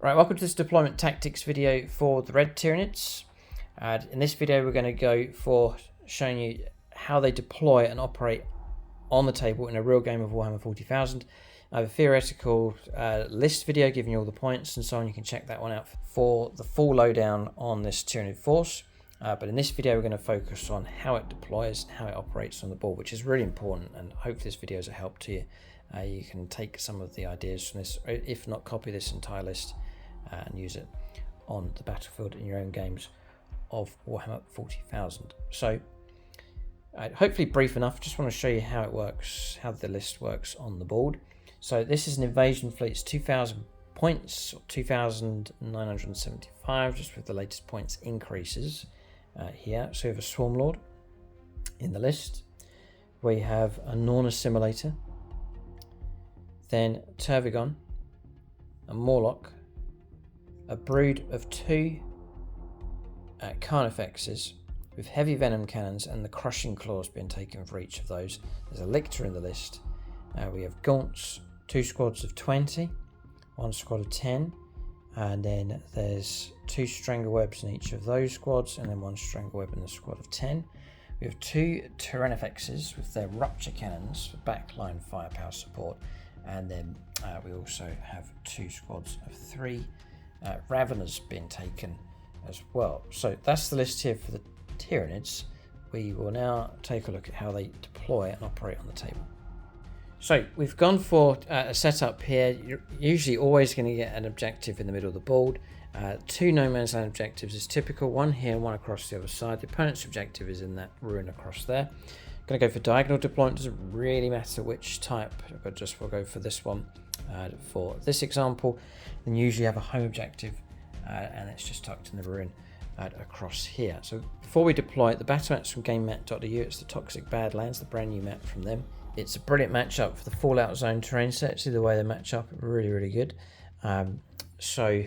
Right, welcome to this deployment tactics video for the Red Tyranids. In this video we're going to go for showing you how they deploy and operate on the table in a real game of Warhammer 40,000. I have a theoretical list video giving you all the points and so on. You can check that one out for the full lowdown on this Tyranid force. But in this video we're going to focus on how it deploys and how it operates on the board, which is really important, and hopefully this video is a help to you. You can take some of the ideas from this, if not copy this entire list and use it on the battlefield in your own games of Warhammer 40,000. So hopefully brief enough. Just want to show you how it works, how the list works on the board. So this is an invasion fleet. It's 2,000 points, or 2,975, just with the latest points increases here. So we have a Swarm Lord in the list. We have a Norn Assimilator, then Tervigon, a Morlock, a brood of 2 Carnifexes with heavy venom cannons and the crushing claws being taken for each of those. There's a Lictor in the list. We have Gaunts, 2 squads of 20, 1 squad of 10, and then there's 2 Stranglewebs in each of those squads, and then 1 Strangleweb in the squad of 10. We have 2 Tyrannifexes with their rupture cannons for backline firepower support, and then we also have 2 squads of 3 Raveners being taken as well. So that's the list here for the Tyranids. We will now take a look at how they deploy and operate on the table. So we've gone for a setup here. You're usually always going to get an objective in the middle of the board. 2 no man's land objectives is typical, 1 here, 1 across the other side. The opponent's objective is in that ruin across there. Going to go for diagonal deployment. Doesn't really matter which type, but we'll go for this one for this example. Then usually have a home objective, and it's just tucked in the ruin across here. So before we deploy it, the battle map's from GameMat.eu. It's the Toxic Badlands, the brand new map from them. It's a brilliant matchup for the Fallout Zone terrain set. See the way they match up, really good. So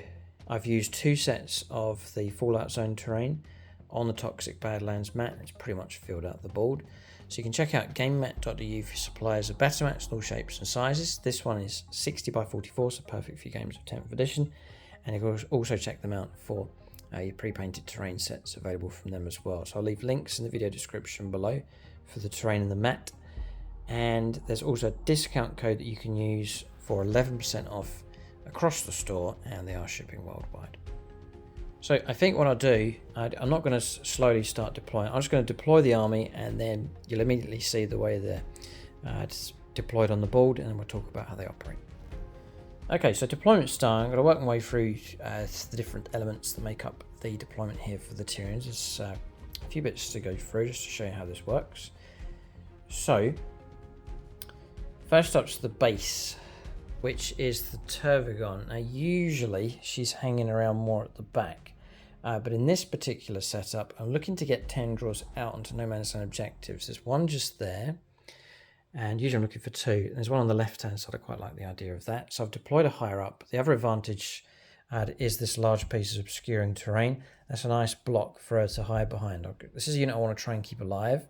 I've used 2 sets of the Fallout Zone terrain on the Toxic Badlands map. It's pretty much filled out the board. So you can check out GameMat.eu for suppliers of battle mats in all shapes and sizes. This one is 60 by 44, so perfect for your games of 10th edition. And you can also check them out for your pre-painted terrain sets available from them as well. So I'll leave links in the video description below for the terrain and the mat. And there's also a discount code that you can use for 11% off across the store, and they are shipping worldwide. So I think what I'll do, I'm not going to slowly start deploying. I'm just going to deploy the army, and then you'll immediately see the way they're deployed on the board, and then we'll talk about how they operate. Okay, so deployment style, I'm going to work my way through the different elements that make up the deployment here for the Tyranids. There's a few bits to go through just to show you how this works. So first up's the base, which is the Tervigon. Now usually she's hanging around more at the back, but in this particular setup I'm looking to get tendrils out onto no man's land objectives. There's 1 just there, and usually I'm looking for 2. There's 1 on the left hand side. I quite like the idea of that, so I've deployed a higher up. The other advantage is this large piece of obscuring terrain. That's a nice block for her to hide behind. This is a unit I want to try and keep alive,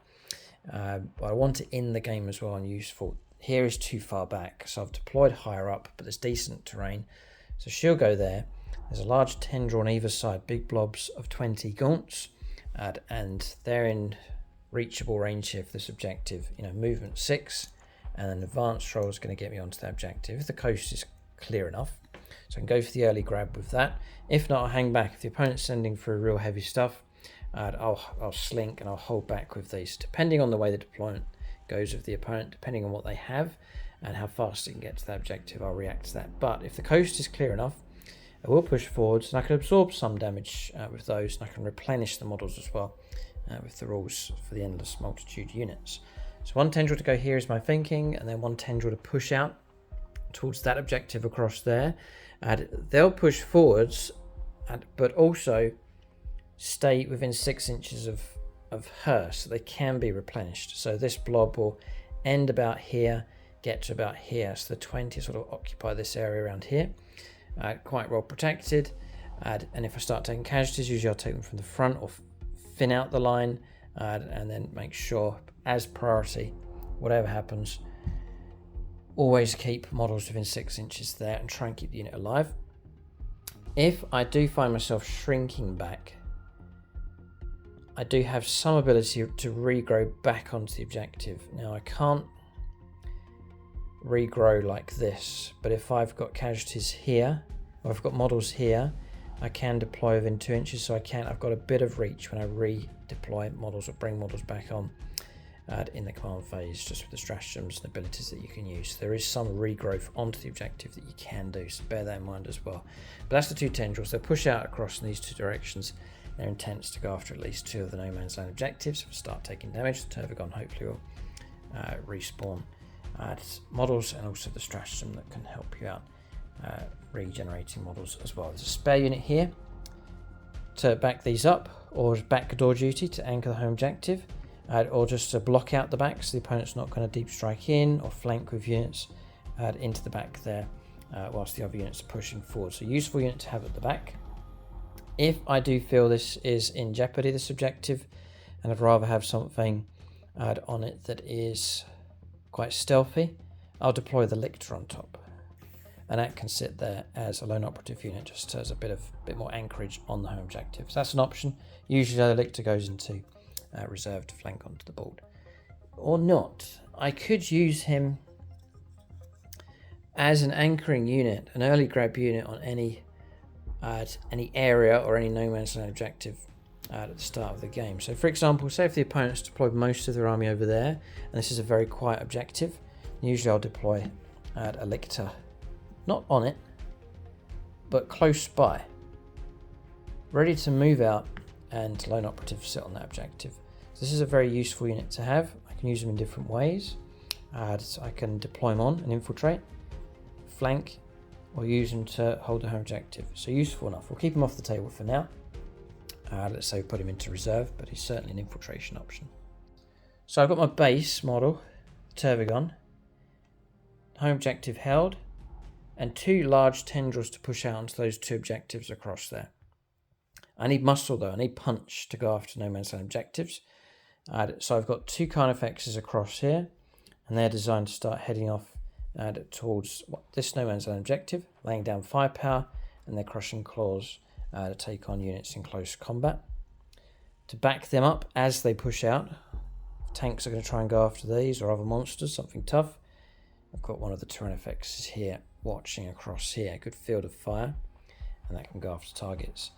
but I want it in the game as well and useful. Here is too far back, so I've deployed higher up, but there's decent terrain, so she'll go there. There's a large tendril on either side, big blobs of 20 Gaunts, and they're in reachable range here for this objective. Movement 6, and an advanced roll is going to get me onto that objective if the coast is clear enough. So I can go for the early grab with that. If not, I'll hang back. If the opponent's sending for real heavy stuff, I'll slink and I'll hold back with these, depending on the way the deployment goes of the opponent, depending on what they have and how fast it can get to that objective. I'll react to that. But if the coast is clear enough, I will push forwards, and I can absorb some damage with those, and I can replenish the models as well with the rules for the endless multitude units. So 1 tendril to go here is my thinking, and then 1 tendril to push out towards that objective across there. And they'll push forwards, but also stay within 6 inches of her, so they can be replenished. So this blob will end about here, get to about here, so the 20 sort of occupy this area around here, quite well protected. And if I start taking casualties, usually I'll take them from the front or thin out the line, and then make sure, as priority, whatever happens, always keep models within 6 inches there and try and keep the unit alive. If I do find myself shrinking back, I do have some ability to regrow back onto the objective. Now I can't regrow like this, but if I've got casualties here, or I've got models here, I can deploy within 2 inches, so I've got a bit of reach when I redeploy models or bring models back on in the command phase, just with the stratagems and abilities that you can use. There is some regrowth onto the objective that you can do, so bear that in mind as well. But that's the 2 tendrils. They'll push out across in these 2 directions. Their intent is to go after at least 2 of the no man's land objectives. We'll start taking damage. The Turvagon hopefully will respawn models, and also the stratagem that can help you out regenerating models as well. There's a spare unit here to back these up, or backdoor duty to anchor the home objective, or just to block out the back so the opponent's not going to deep strike in or flank with units into the back there whilst the other units are pushing forward. So useful unit to have at the back. If I do feel this is in jeopardy, this objective, and I'd rather have something on it that is quite stealthy, I'll deploy the Lictor on top, and that can sit there as a lone operative unit, just as a bit more anchorage on the home objective. So that's an option. Usually the Lictor goes into reserve to flank onto the board, or not. I could use him as an anchoring unit, an early grab unit on any area or any no man's land objective at the start of the game. So for example, say if the opponent's deployed most of their army over there, and this is a very quiet objective, usually I'll deploy a Lictor, not on it, but close by, ready to move out, and lone operative sit on that objective. So this is a very useful unit to have. I can use them in different ways. So I can deploy them on and infiltrate, flank, or use them to hold the home objective. So useful enough. We'll keep him off the table for now. Let's say we put him into reserve, but he's certainly an infiltration option. So I've got my base model, Turvagon, home objective held, and 2 large tendrils to push out onto those 2 objectives across there. I need muscle though, I need punch to go after no man's land objectives. So I've got 2 Carnifexes across here, and they're designed to start heading off towards this no man's land objective, laying down firepower, and their crushing claws to take on units in close combat. To back them up as they push out, tanks are going to try and go after these or other monsters, something tough. I've got one of the Tyrannifexes here watching across here, good field of fire, and that can go after targets.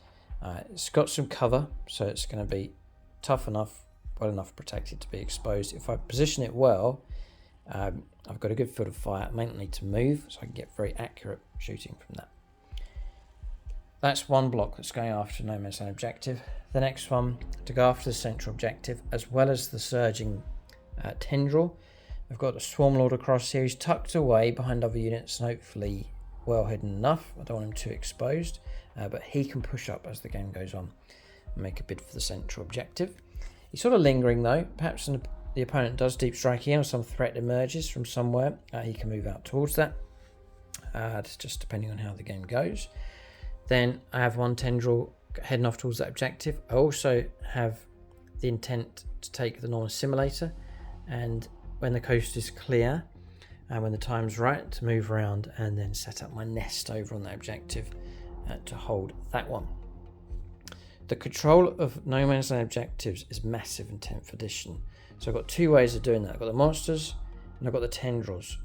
It's got some cover, so it's going to be tough enough, well enough protected to be exposed. If I position it well, I've got a good field of fire. I may not need to move, so I can get very accurate shooting from that. That's one block that's going after no man's land objective. The next one to go after the central objective, as well as the surging tendril. I've got the Swarm Lord across here. He's tucked away behind other units and hopefully well hidden enough. I don't want him too exposed, but he can push up as the game goes on and make a bid for the central objective. He's sort of lingering though. Perhaps the opponent does deep strike in or some threat emerges from somewhere. He can move out towards that. It's just depending on how the game goes. Then I have 1 tendril heading off towards that objective. I also have the intent to take the Norman Simulator, and when the coast is clear and when the time's right, to move around and then set up my nest over on that objective to hold that one. The control of no man's land objectives is massive in 10th edition. So I've got 2 ways of doing that. I've got the monsters and I've got the tendrils.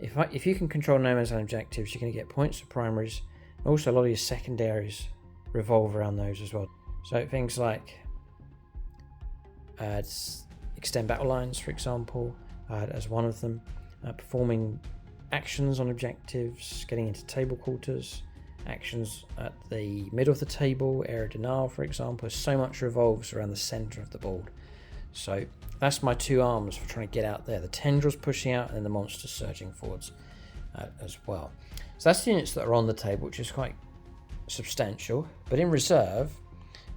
If you can control no man's land objectives, you're going to get points for primaries. Also, a lot of your secondaries revolve around those as well. So things like extend battle lines, for example, as one of them. Performing actions on objectives, getting into table quarters, actions at the middle of the table, area denial, for example. So much revolves around the centre of the board. So that's my 2 arms for trying to get out there. The tendrils pushing out and then the monsters surging forwards as well. So that's the units that are on the table, which is quite substantial. But in reserve,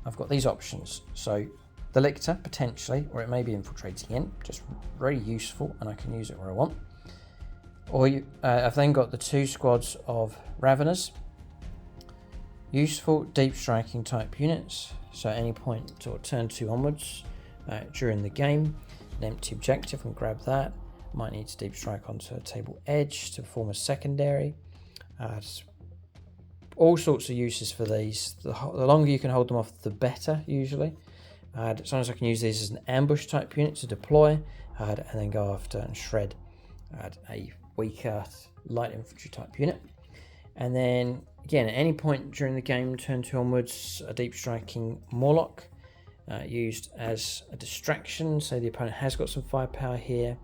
I've got these options. So the Lictor, potentially, or it may be infiltrating in, just very useful, and I can use it where I want. Or I've then got the 2 squads of Raveners, useful deep striking type units. So at any point, or turn 2 onwards during the game, an empty objective, and grab that. Might need to deep strike onto a table edge to form a secondary. all sorts of uses for these. The longer you can hold them off, the better, usually. Sometimes I can use these as an ambush type unit to deploy, and then go after and shred a weaker light infantry type unit. And then, again, at any point during the game, turn 2 onwards, a deep striking Morlock, used as a distraction. So the opponent has got some firepower here,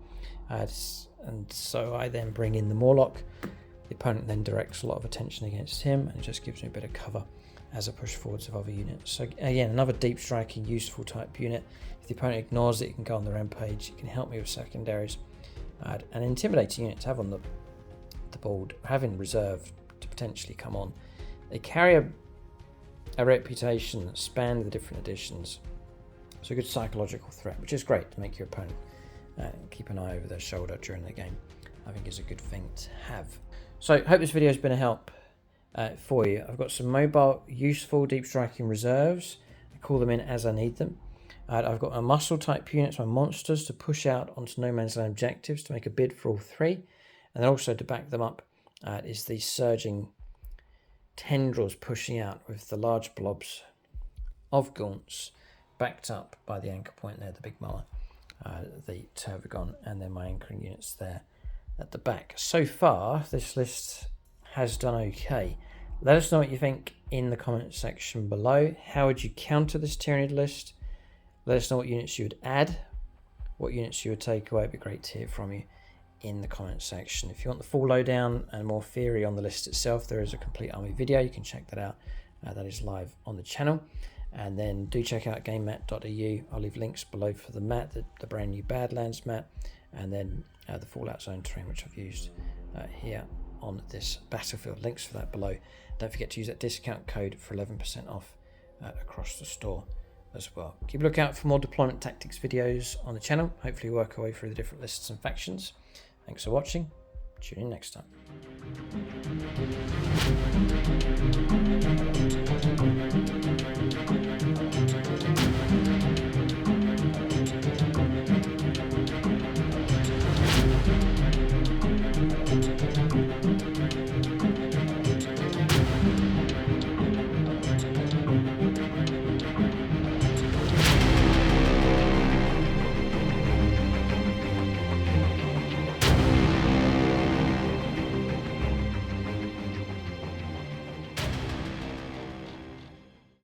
and so I then bring in the Morlock. The opponent then directs a lot of attention against him, and it just gives me a bit of cover as I push forwards of other units. So again, another deep striking, useful type unit. If the opponent ignores it, it can go on the rampage. It can help me with secondaries. An intimidating unit to have on the board, having reserve to potentially come on. They carry a reputation that spans the different editions. So a good psychological threat, which is great to make your opponent keep an eye over their shoulder during the game. I think is a good thing to have. So hope this video has been a help for you. I've got some mobile, useful, deep striking reserves. I call them in as I need them. I've got my muscle type units, my monsters, to push out onto no man's land objectives to make a bid for all 3. And then also to back them up is these surging tendrils pushing out with the large blobs of gaunts backed up by the anchor point there, the big mower, the Turvagon, and then my anchoring units there at the back. So far, this list has done okay. Let us know what you think in the comment section below. How would you counter this Tyranid list? Let us know what units you would add, what units you would take away. It'd be great to hear from you in the comment section. If you want the full lowdown and more theory on the list itself, there is a complete army video. You can check that out. That is live on the channel. And then do check out gamemat.eu. I'll leave links below for the mat, the brand new Badlands mat, and then the Fallout Zone terrain, which I've used here on this battlefield. Links for that below. Don't forget to use that discount code for 11% off across the store as well. Keep a lookout for more deployment tactics videos on the channel. Hopefully work our way through the different lists and factions. Thanks for watching. Tune in next time.